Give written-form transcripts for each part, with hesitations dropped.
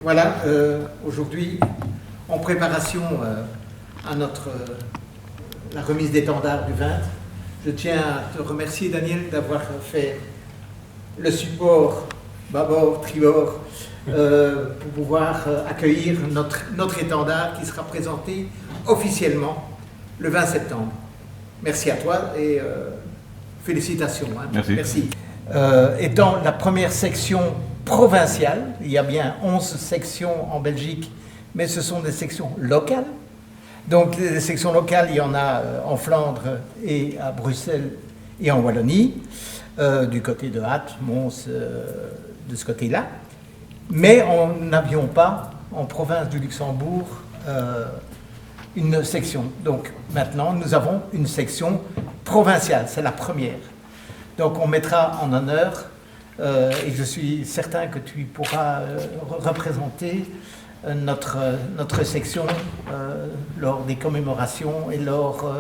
Voilà, aujourd'hui, en préparation à la remise d'étendards du 20, je tiens à te remercier, Daniel, d'avoir fait le support bâbord, tribord, pour pouvoir accueillir notre étendard qui sera présenté officiellement le 20 septembre. Merci à toi et félicitations. Hein. Merci. Étant la première section provinciale, il y a bien 11 sections en Belgique, mais ce sont des sections locales. Donc les sections locales, il y en a en Flandre et à Bruxelles et en Wallonie, du côté de Hatt, Mons, de ce côté-là. Mais nous n'avions pas en province du Luxembourg une section. Donc maintenant, nous avons une section provinciale, c'est la première. Donc on mettra en honneur, et je suis certain que tu pourras représenter notre section lors des commémorations et lors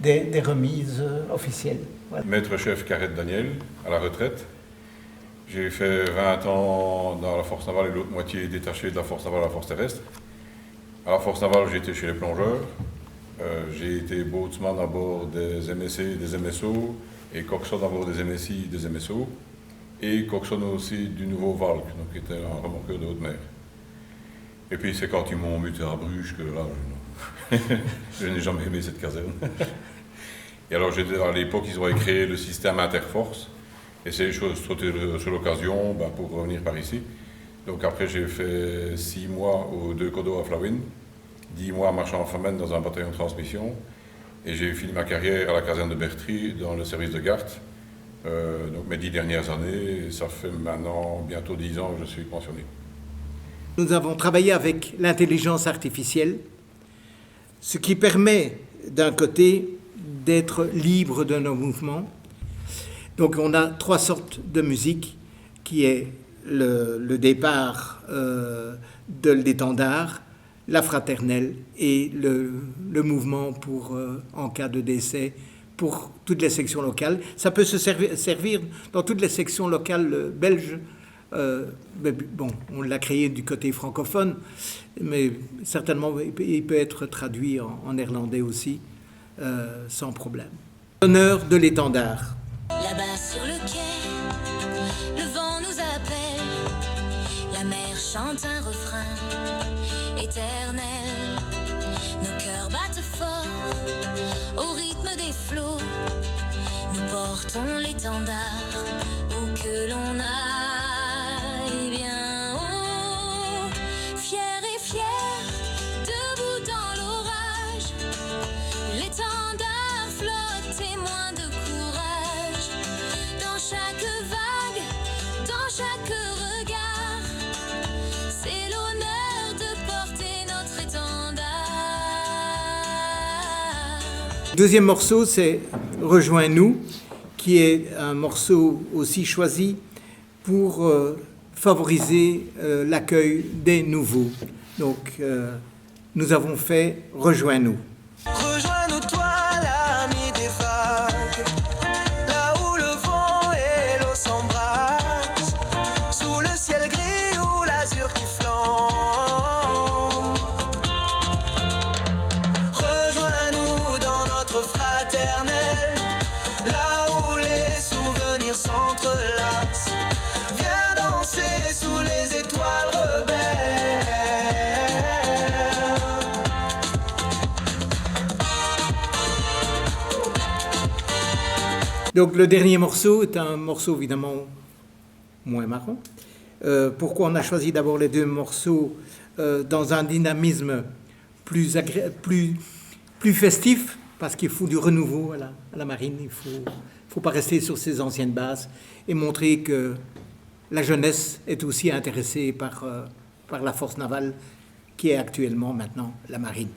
des remises officielles. Voilà. Maître-chef Carrette Daniel, à la retraite. J'ai fait 20 ans dans la force navale et l'autre moitié détachée de la force navale à la force terrestre. À la force navale, j'ai été chez les plongeurs. J'ai été boatsman à bord des MSC, des MSO, et coxswain à bord des MSI, des MSO, et coxswain aussi du nouveau Valk, donc qui était un remorqueur de haute mer. Et puis c'est quand ils m'ont muté à Bruges que là, je n'ai jamais aimé cette caserne. Et alors à l'époque, ils avaient créé le système Interforce, et c'est les choses sautées sur l'occasion pour revenir par ici. Donc après, j'ai fait 6 mois aux 2 Codos à Flawin, 10 mois à Marchand-en-Famenne dans un bataillon de transmission, et j'ai fini ma carrière à la caserne de Bertry dans le service de garde. Donc mes 10 dernières années, ça fait maintenant bientôt 10 ans que je suis pensionné. Nous avons travaillé avec l'intelligence artificielle, ce qui permet d'un côté d'être libre de nos mouvements. Donc on a 3 sortes de musique qui est le départ de l'étendard, la fraternelle et le mouvement en cas de décès pour toutes les sections locales. Ça peut se servir dans toutes les sections locales belges. Bon, on l'a créé du côté francophone, mais certainement il peut être traduit en néerlandais aussi, sans problème. L'honneur de l'étendard. Là-bas sur le quai, le vent nous appelle, la mer chante un refrain éternel. Nos cœurs battent fort au rythme des flots. Nous portons l'étendard où que l'on aille bien haut. Fiers et fiers, debout dans l'orage, l'étendard flotte, témoin de courage. Dans chaque vague, dans chaque regard, c'est l'honneur de porter notre étendard. Le deuxième morceau, c'est Rejoins-nous, qui est un morceau aussi choisi pour favoriser l'accueil des nouveaux. Donc, nous avons fait Rejoins-nous. Rejoins-nous toi, l'ami des vagues, là où le vent et l'eau s'embrassent, sous le ciel gris ou l'azur qui flambe. Rejoins-nous dans notre fraternelle, là où les souvenirs s'entrelacent. Viens danser sous les étoiles rebelles. Donc, le dernier morceau est un morceau évidemment moins marrant. Pourquoi on a choisi d'abord les 2 morceaux dans un dynamisme plus festif? Parce qu'il faut du renouveau à la marine. Il ne faut pas rester sur ses anciennes bases et montrer que la jeunesse est aussi intéressée par la force navale qui est actuellement maintenant la marine.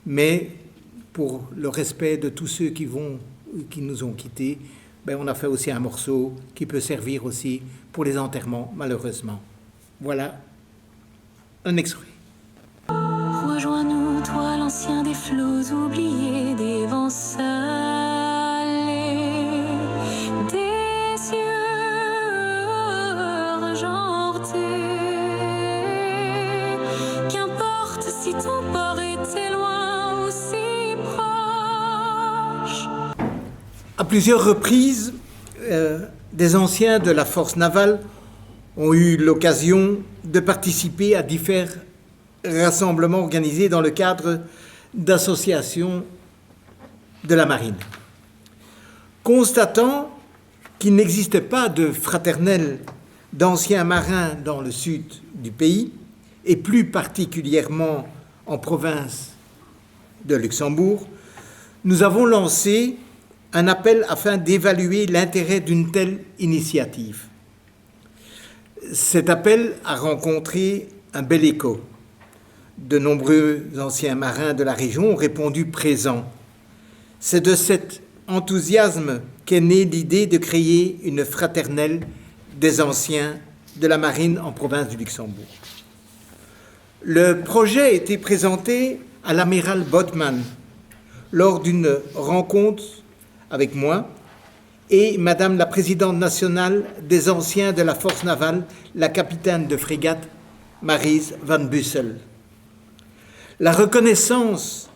Mais pour le respect de tous ceux qui nous ont quittés, on a fait aussi un morceau qui peut servir aussi pour les enterrements, malheureusement. Voilà un extrait. Rejoins-nous, toi l'ancien des flots oubliés, des vents salés, des cieux argentés. À plusieurs reprises, des anciens de la force navale ont eu l'occasion de participer à divers rassemblements organisés dans le cadre d'associations de la marine. Constatant qu'il n'existe pas de fraternelle d'anciens marins dans le sud du pays, et plus particulièrement en province de Luxembourg, nous avons lancé un appel afin d'évaluer l'intérêt d'une telle initiative. Cet appel a rencontré un bel écho. De nombreux anciens marins de la région ont répondu présents. C'est de cet enthousiasme qu'est née l'idée de créer une fraternelle des anciens de la marine en province du Luxembourg. Le projet a été présenté à l'amiral Bodman lors d'une rencontre avec moi et Madame la présidente nationale des anciens de la force navale, la capitaine de frégate Maryse van Bussel. La reconnaissance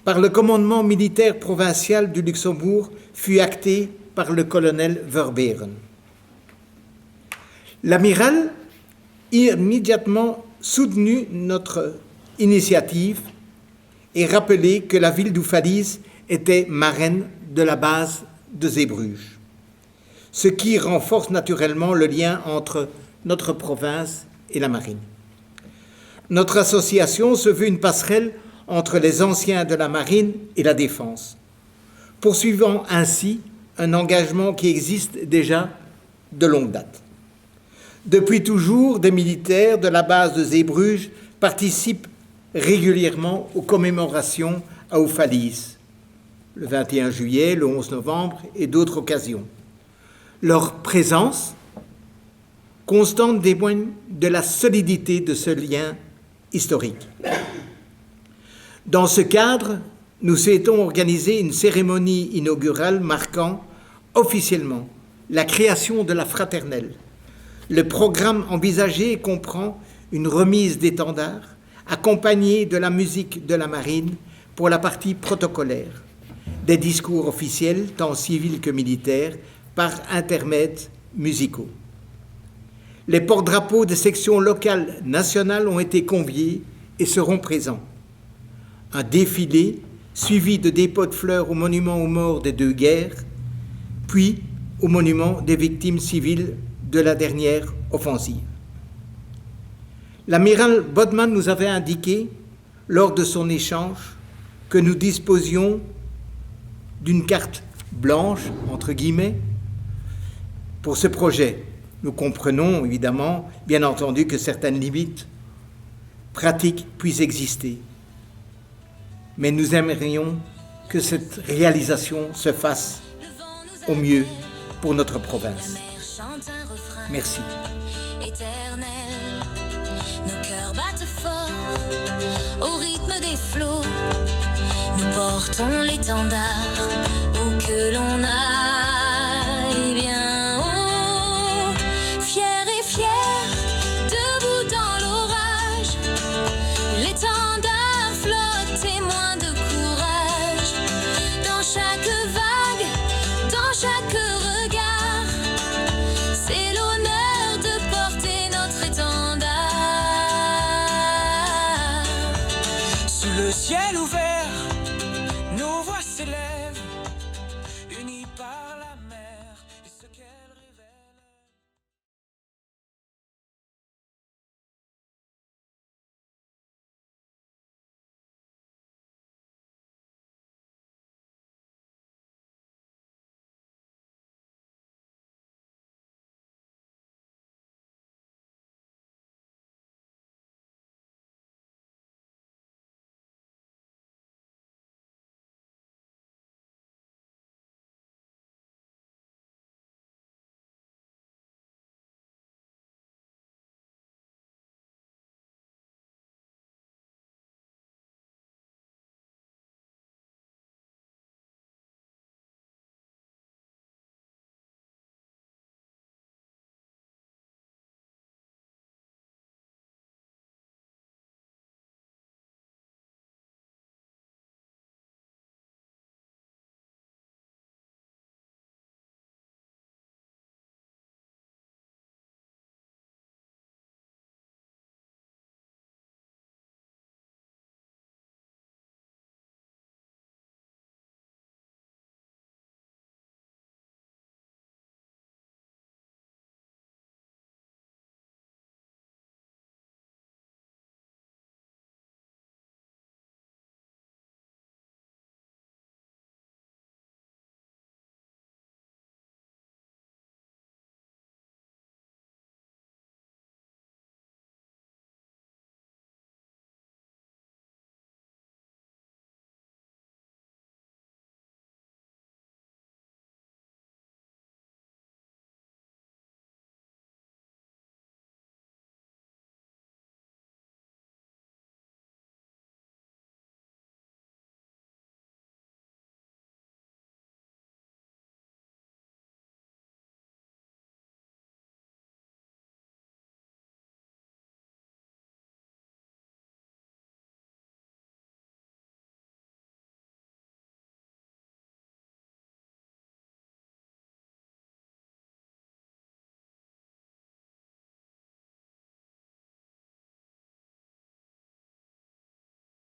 par le commandement militaire provincial du Luxembourg fut actée par le colonel Verberen. L'amiral a immédiatement soutenu notre initiative et rappelé que la ville d'Oufalise était marraine de la base de Zeebruges, ce qui renforce naturellement le lien entre notre province et la marine. Notre association se veut une passerelle entre les anciens de la marine et la défense, poursuivant ainsi un engagement qui existe déjà de longue date. Depuis toujours, des militaires de la base de Zeebruges participent régulièrement aux commémorations à Oufalise, le 21 juillet, le 11 novembre et d'autres occasions. Leur présence constante témoigne de la solidité de ce lien historique. Dans ce cadre, nous souhaitons organiser une cérémonie inaugurale marquant officiellement la création de la fraternelle. Le programme envisagé comprend une remise d'étendards accompagnée de la musique de la marine pour la partie protocolaire, des discours officiels, tant civils que militaires, par intermèdes musicaux. Les porte-drapeaux des sections locales nationales ont été conviés et seront présents. Un défilé suivi de dépôts de fleurs au monument aux morts des deux guerres, puis au monument des victimes civiles de la dernière offensive. L'amiral Bodman nous avait indiqué, lors de son échange, que nous disposions d'une carte blanche, entre guillemets, pour ce projet. Nous comprenons évidemment, bien entendu, que certaines limites pratiques puissent exister. Mais nous aimerions que cette réalisation se fasse au mieux pour notre province. Merci. Éternel, nos cœurs battent fort au rythme des flots. Nous portons l'étendard où que l'on aille bien haut, fiers et fiers, debout dans l'orage. L'étendard flotte, témoin de courage, dans chaque vague, dans chaque regard. C'est l'honneur de porter notre étendard. Sous le ciel ouvert, nos voix s'élèvent.